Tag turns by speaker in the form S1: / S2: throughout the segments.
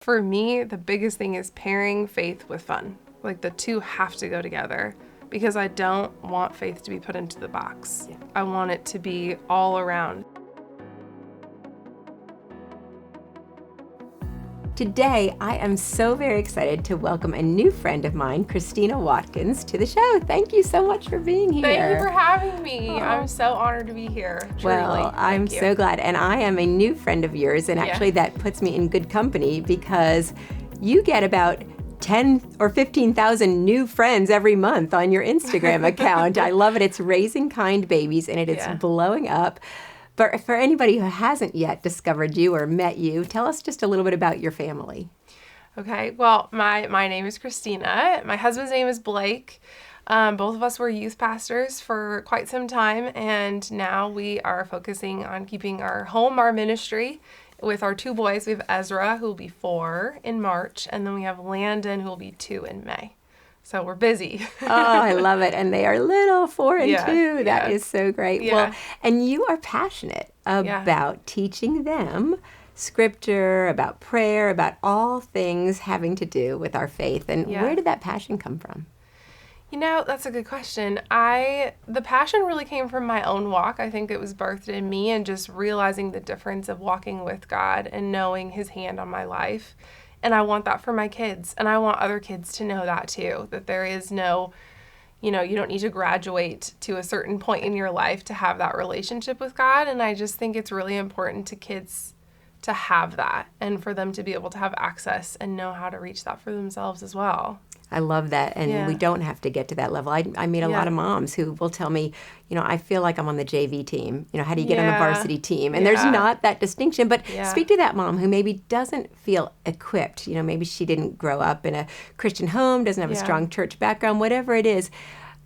S1: for me, the biggest thing is pairing faith with fun. Like the two have to go together because I don't want faith to be put into the box.
S2: Yeah.
S1: I want it to be all around.
S2: Today, I am so very excited to welcome a new friend of mine, Christina Watkins, to the show. Thank you so much for being here.
S1: Thank you for having me. I'm so honored to be here. Truly.
S2: Well, I'm so glad. And I am a new friend of yours, and actually that puts me in good company because you get about 10 or 15,000 new friends every month on your Instagram account. I love it. It's Raising Kind Babies, and it is blowing up. But for anybody who hasn't yet discovered you or met you, tell us just a little bit about your family.
S1: Okay. Well, my name is Christina. My husband's name is Blake. Both of us were youth pastors for quite some time, and now we are focusing on keeping our home, our ministry, with our two boys. We have Ezra, who will be 4 in March, and then we have Landon, who will be 2 in May. So we're busy.
S2: Oh, I love it. And they are little, 4 and 2. That is so great.
S1: Yeah.
S2: Well, and you are passionate about teaching them scripture, about prayer, about all things having to do with our faith. And where did that passion come from?
S1: You know, that's a good question. The passion really came from my own walk. I think it was birthed in me and just realizing the difference of walking with God and knowing His hand on my life. And I want that for my kids. And I want other kids to know that too, that there is no, you don't need to graduate to a certain point in your life to have that relationship with God. And I just think it's really important to kids to have that and for them to be able to have access and know how to reach that for themselves as well.
S2: I love that. And we don't have to get to that level. I meet a lot of moms who will tell me, I feel like I'm on the JV team. How do you get on the varsity team? And there's not that distinction. But speak to that mom who maybe doesn't feel equipped. Maybe she didn't grow up in a Christian home, doesn't have a strong church background, whatever it is.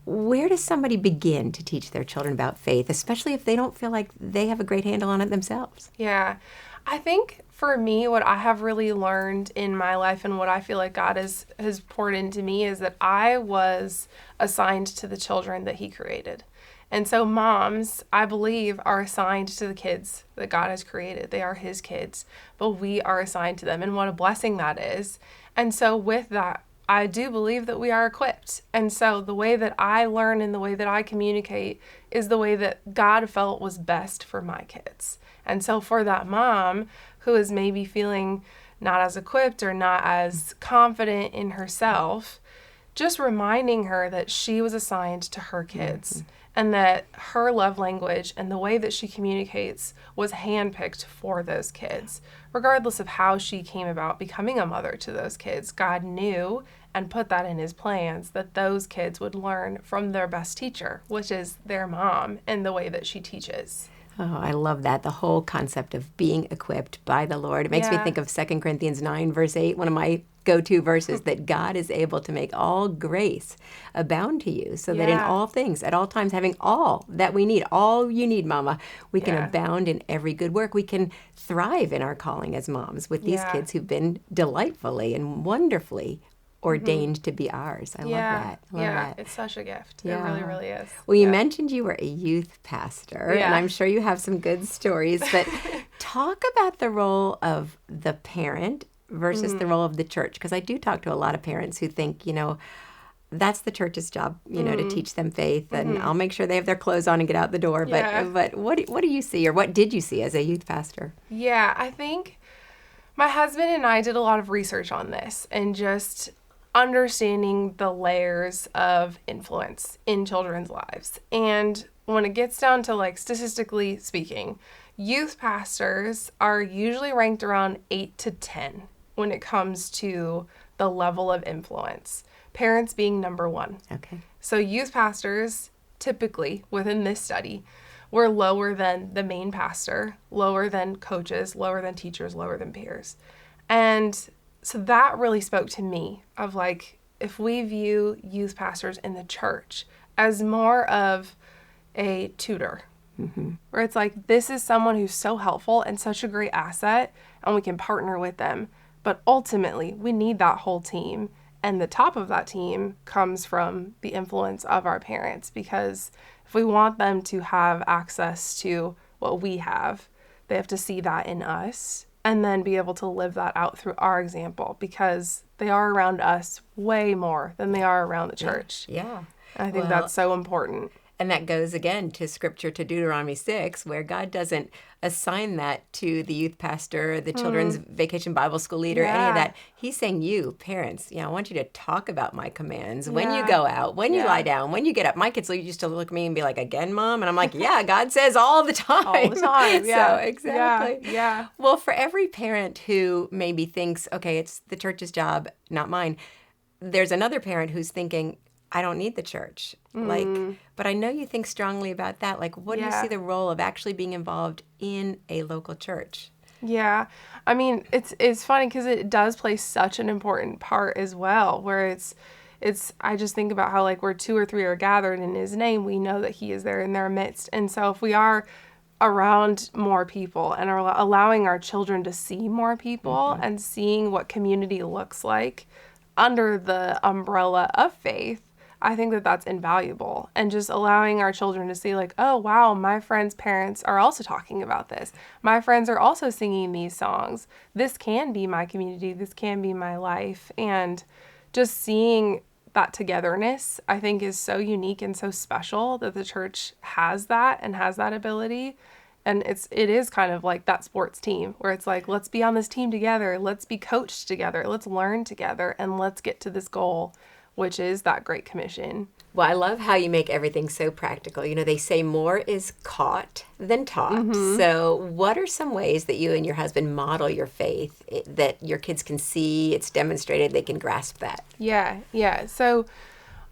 S2: Where does somebody begin to teach their children about faith, especially if they don't feel like they have a great handle on it themselves?
S1: Yeah. I think for me, what I have really learned in my life and what I feel like God has poured into me is that I was assigned to the children that He created. And so moms, I believe, are assigned to the kids that God has created. They are His kids, but we are assigned to them. And what a blessing that is. And so with that, I do believe that we are equipped. And so the way that I learn and the way that I communicate is the way that God felt was best for my kids. And so for that mom who is maybe feeling not as equipped or not as confident in herself, just reminding her that she was assigned to her kids and that her love language and the way that she communicates was handpicked for those kids. Regardless of how she came about becoming a mother to those kids, God knew and put that in His plans that those kids would learn from their best teacher, which is their mom, and the way that she teaches.
S2: Oh, I love that. The whole concept of being equipped by the Lord. It makes me think of 2 Corinthians 9, verse 8, one of my go-to verses, that God is able to make all grace abound to you, so that in all things, at all times, having all that we need, all you need, Mama, we can abound in every good work. We can thrive in our calling as moms with these kids who've been delightfully and wonderfully ordained to be ours. I love that. I love that.
S1: It's such a gift. It really, really is.
S2: Well, you mentioned you were a youth pastor, and I'm sure you have some good stories, but talk about the role of the parent versus the role of the church, because I do talk to a lot of parents who think, that's the church's job, to teach them faith, and I'll make sure they have their clothes on and get out the door. But what do you see, or what did you see as a youth pastor?
S1: Yeah, I think my husband and I did a lot of research on this and just understanding the layers of influence in children's lives. And when it gets down to statistically speaking, youth pastors are usually ranked around 8 to 10 when it comes to the level of influence. Parents being number 1.
S2: Okay.
S1: So youth pastors typically within this study were lower than the main pastor, lower than coaches, lower than teachers, lower than peers. And so that really spoke to me of if we view youth pastors in the church as more of a tutor, where it's this is someone who's so helpful and such a great asset, and we can partner with them. But ultimately, we need that whole team. And the top of that team comes from the influence of our parents, because if we want them to have access to what we have, they have to see that in us and then be able to live that out through our example, because they are around us way more than they are around the church.
S2: Yeah.
S1: And I think that's so important.
S2: And that goes again to scripture, to Deuteronomy 6, where God doesn't assign that to the youth pastor, the children's vacation Bible school leader, any of that. He's saying, you, parents, I want you to talk about my commands when you go out, when you lie down, when you get up. My kids used to look at me and be like, again, Mom? And I'm like, yeah, God says all the time.
S1: All the time, yeah.
S2: So, exactly.
S1: Yeah.
S2: Well, for every parent who maybe thinks, okay, it's the church's job, not mine, there's another parent who's thinking, I don't need the church. But I know you think strongly about that. Like, what do you see the role of actually being involved in a local church?
S1: Yeah. I mean, it's funny because it does play such an important part as well, where it's I just think about how, like, where 2 or 3 are gathered in his name, we know that he is there in their midst. And so if we are around more people and are allowing our children to see more people and seeing what community looks like under the umbrella of faith, I think that that's invaluable. And just allowing our children to see, like, oh, wow, my friends' parents are also talking about this. My friends are also singing these songs. This can be my community. This can be my life. And just seeing that togetherness, I think, is so unique and so special that the church has that and has that ability. And it is kind of like that sports team where it's like, let's be on this team together. Let's be coached together. Let's learn together. And let's get to this goal, which is that Great Commission.
S2: Well, I love how you make everything so practical. They say more is caught than taught. So what are some ways that you and your husband model your faith that your kids can see, it's demonstrated, they can grasp that?
S1: Yeah. So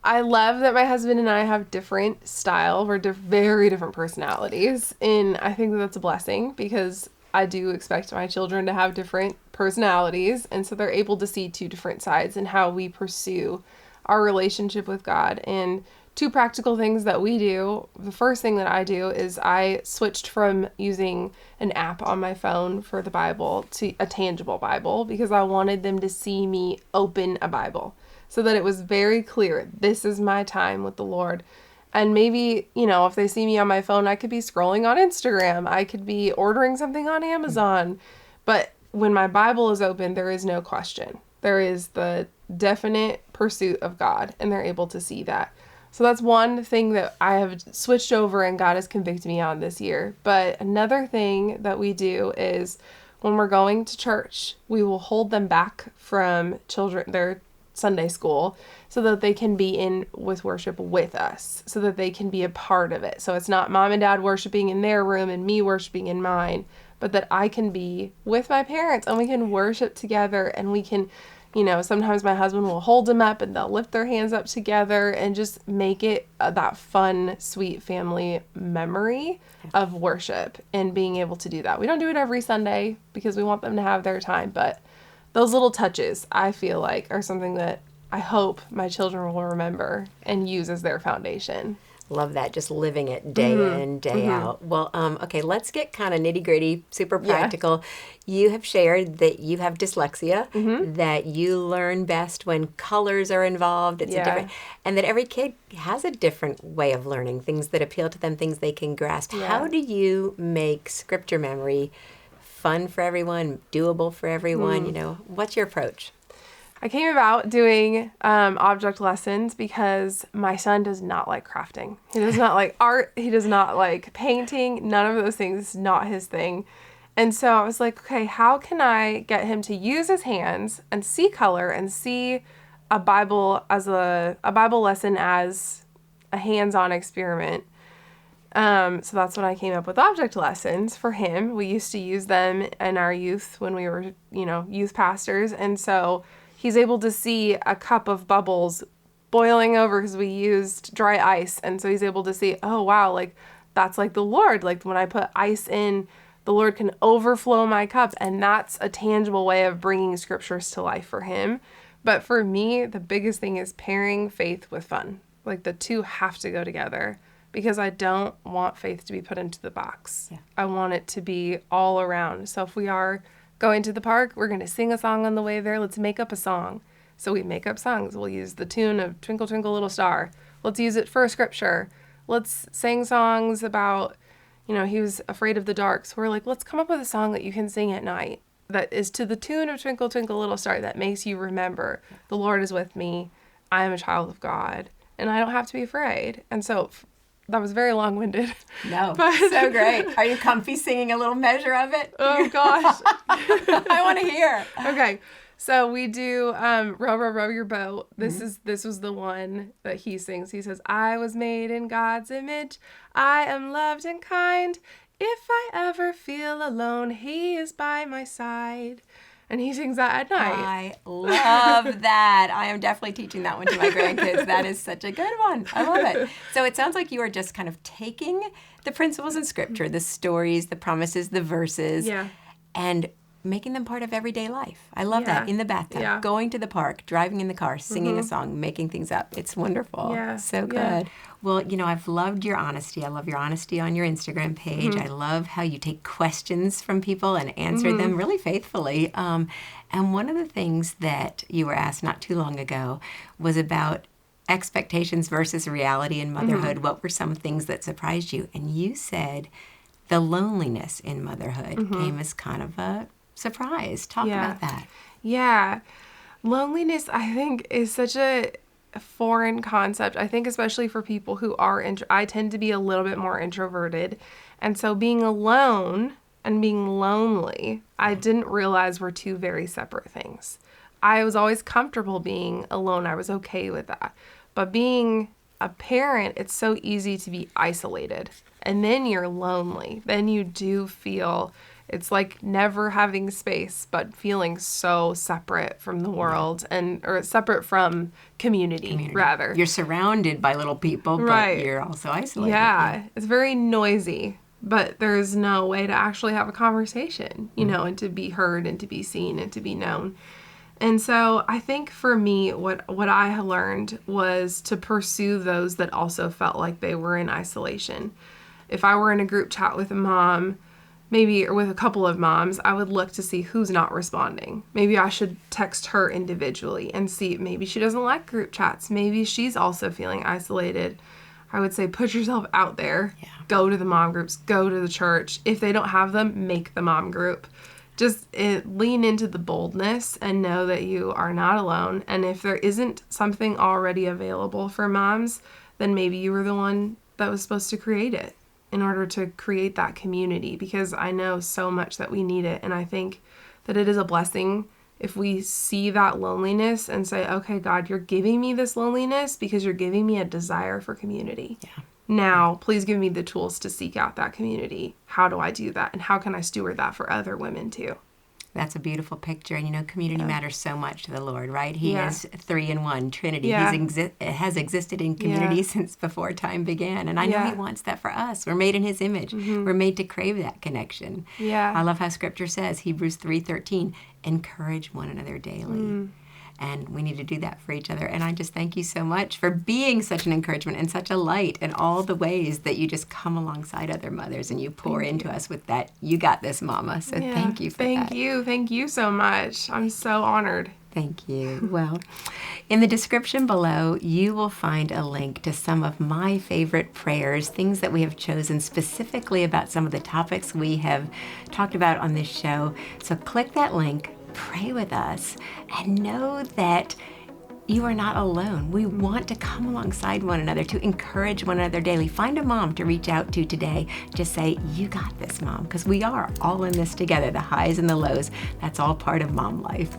S1: I love that my husband and I have different style. We're very different personalities. And I think that that's a blessing, because I do expect my children to have different personalities. And so they're able to see 2 different sides in how we pursue our relationship with God. And 2 practical things that we do. The first thing that I do is I switched from using an app on my phone for the Bible to a tangible Bible, because I wanted them to see me open a Bible so that it was very clear, this is my time with the Lord. And maybe, if they see me on my phone, I could be scrolling on Instagram. I could be ordering something on Amazon. But when my Bible is open, there is no question. There is the definite pursuit of God, and they're able to see that. So that's one thing that I have switched over and God has convicted me on this year. But another thing that we do is when we're going to church, we will hold them back from their Sunday school so that they can be in with worship with us, so that they can be a part of it. So it's not mom and dad worshiping in their room and me worshiping in mine, but that I can be with my parents and we can worship together, and we can, sometimes my husband will hold them up and they'll lift their hands up together and just make it that fun, sweet family memory of worship and being able to do that. We don't do it every Sunday because we want them to have their time, but those little touches, I feel like, are something that I hope my children will remember and use as their foundation.
S2: Love that, just living it day in, day out. Well, okay, let's get kind of nitty-gritty, super practical. Yeah. You have shared that you have dyslexia, that you learn best when colors are involved. It's a different, and that every kid has a different way of learning, things that appeal to them, things they can grasp. Yeah. How do you make scripture memory fun for everyone, doable for everyone? What's your approach?
S1: I came about doing object lessons because my son does not like crafting. He does not like art. He does not like painting. None of those things is not his thing. And so I was like, okay, how can I get him to use his hands and see color and see a Bible as a Bible lesson as a hands-on experiment? So that's when I came up with object lessons for him. We used to use them in our youth when we were, youth pastors. And so he's able to see a cup of bubbles boiling over because we used dry ice. And so he's able to see, oh, wow, like that's like the Lord. Like when I put ice in, the Lord can overflow my cups. And that's a tangible way of bringing scriptures to life for him. But for me, the biggest thing is pairing faith with fun. Like the 2 have to go together, because I don't want faith to be put into the box. Yeah. I want it to be all around. So if we are going to the park, we're going to sing a song on the way there. Let's make up a song. So we make up songs. We'll use the tune of Twinkle, Twinkle, Little Star. Let's use it for a scripture. Let's sing songs about, he was afraid of the dark. So we're like, let's come up with a song that you can sing at night. that is to the tune of Twinkle, Twinkle, Little Star, that makes you remember the Lord is with me. I am a child of God, and I don't have to be afraid. And so that was very long-winded.
S2: No, but so great. Are you comfy singing a little measure of it?
S1: Oh, gosh.
S2: I want to hear.
S1: Okay. So we do row, row, row your boat. This was the one that he sings. He says, I was made in God's image. I am loved and kind. If I ever feel alone, he is by my side. And he sings that at night.
S2: I love that. I am definitely teaching that one to my grandkids. That is such a good one. I love it. So it sounds like you are just kind of taking the principles in Scripture, the stories, the promises, the verses, and making them part of everyday life. I love that. In the bathtub, going to the park, driving in the car, singing a song, making things up. It's wonderful.
S1: Yeah.
S2: So good. Well, I've loved your honesty. I love your honesty on your Instagram page. I love how you take questions from people and answer them really faithfully. And one of the things that you were asked not too long ago was about expectations versus reality in motherhood. What were some things that surprised you? And you said the loneliness in motherhood came as kind of a surprise. Talk about that.
S1: Yeah. Loneliness, I think, is such a foreign concept. I think especially for people who are, I tend to be a little bit more introverted. And so being alone and being lonely, I didn't realize were two very separate things. I was always comfortable being alone. I was okay with that. But being a parent, it's so easy to be isolated. And then you're lonely. Then you do feel, it's like never having space, but feeling so separate from the world or separate from community, rather.
S2: You're surrounded by little people, but you're also isolated.
S1: Yeah, it's very noisy, but there's no way to actually have a conversation, and to be heard and to be seen and to be known. And so I think for me, what I learned was to pursue those that also felt like they were in isolation. If I were in a group chat with a mom, maybe, or with a couple of moms, I would look to see who's not responding. Maybe I should text her individually and see, maybe she doesn't like group chats. Maybe she's also feeling isolated. I would say put yourself out there. Yeah. Go to the mom groups. Go to the church. If they don't have them, make the mom group. Just lean into the boldness and know that you are not alone. And if there isn't something already available for moms, then maybe you were the one that was supposed to create it in order to create that community, because I know so much that we need it. And I think that it is a blessing if we see that loneliness and say, okay, God, you're giving me this loneliness because you're giving me a desire for community. Yeah. Now, please give me the tools to seek out that community. How do I do that? And how can I steward that for other women too?
S2: That's a beautiful picture. And, community matters so much to the Lord, right? He is 3 in 1, Trinity. Yeah. He has existed in community since before time began. And I know He wants that for us. We're made in His image. We're made to crave that connection. Yeah. I love how Scripture says, Hebrews 3:13, encourage one another daily. And we need to do that for each other. And I just thank you so much for being such an encouragement and such a light in all the ways that you just come alongside other mothers and you pour into us with that, you got this, Mama. So thank you for that.
S1: Thank you. Thank you so much. I'm so honored.
S2: Thank you. Well, in the description below, you will find a link to some of my favorite prayers, things that we have chosen specifically about some of the topics we have talked about on this show. So click that link. Pray with us and know that you are not alone. We want to come alongside one another, to encourage one another daily. Find a mom to reach out to today. Just say, you got this, Mom, because we are all in this together, the highs and the lows. That's all part of mom life.